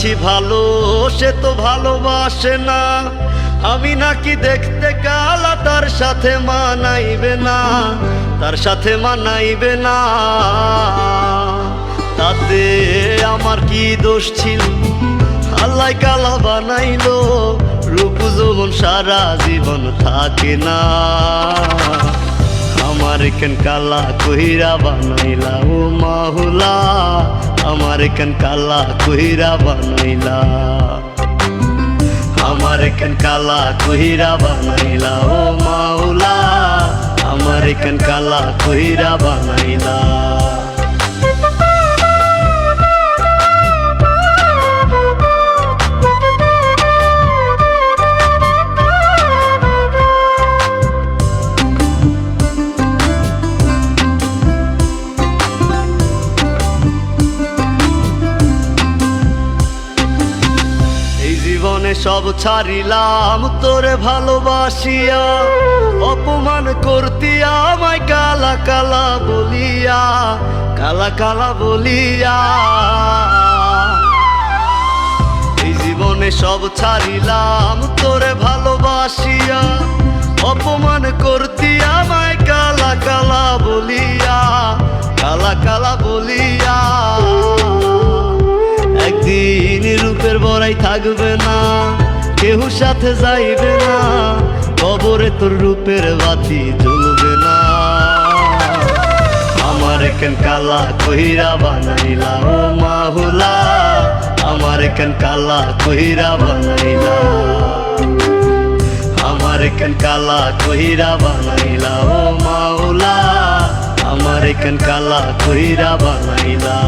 আছি ভালো, সে তো ভালোবাসে না। আমি নাকি দেখতে কালা, তার সাথে মানাইবে না, তার সাথে মানাইবে না। তাতে আমার কি দোষ ছিল? আল্লাহ কালা বানাইলো, রূপ যৌবন সারা জীবন থাকে না। আমার কেন কালা কইরা বানাইলা ও মাওলা, আমার কেন কালা কইরা বানাইলা, আমার কেন কালা কইরা বানাইলা ও মাওলা, আমার কেন কালা কইরা বানাইলা। সব ছাড়িলাম তোরে ভালোবাসিয়া, অপমান করতি আমায় কালা কালা বলিয়া, কালা কালা বলিয়া। এই জীবনে সব ছাড়িলাম তোরে ভালোবাসিয়া, অপমান করতি আমায় কালা কালা বলিয়া, কালা কালা বলিয়া। একদিন রূপের বড়াই থাকবে না, কেউ সাথে যাইবে না, কবরে তোর রূপের বাতি জ্বলবে না। আমার কেন কালা কইরা বানাইলা ও মাওলা, আমার কেন কালা কইরা বানাইলা, আমার কেন কালা কইরা বানাইলা ও মাওলা, আমার কেন কালা কইরা বানাইলা।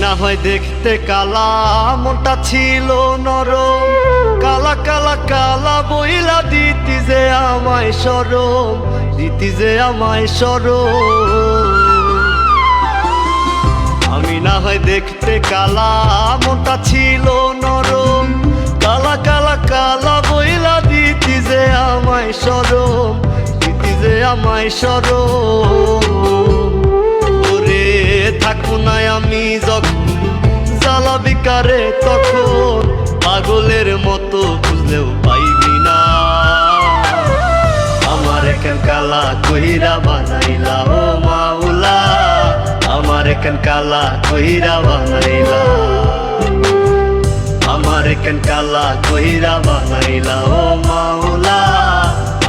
না হয় দেখতে কালা, মনটা ছিল নরম, কালা কালা কালা বইলা দিতি যে আমায় শরম, দিতি যে আমায় শরম। আমি না হয় দেখতে কালা, মনটা ছিল নরম, কালা কালা কালা বইলা দিতি যে আমায় শরম, দিতি যে আমায় শরম। ওরে থাকবো না আমি যখন জ্বালাবি কারে, তখন পাগলের মতো বুঝলেও পাইবি না। আমার কেন কালা কইরা বানাইলা ও মাওলা, আমার কেন কালা কইরা বানাইলা, আমার কেন কালা কইরা বানাইলা ও মাওলা,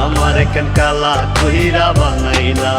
আমার কেন কালা কইরা বানাইলা।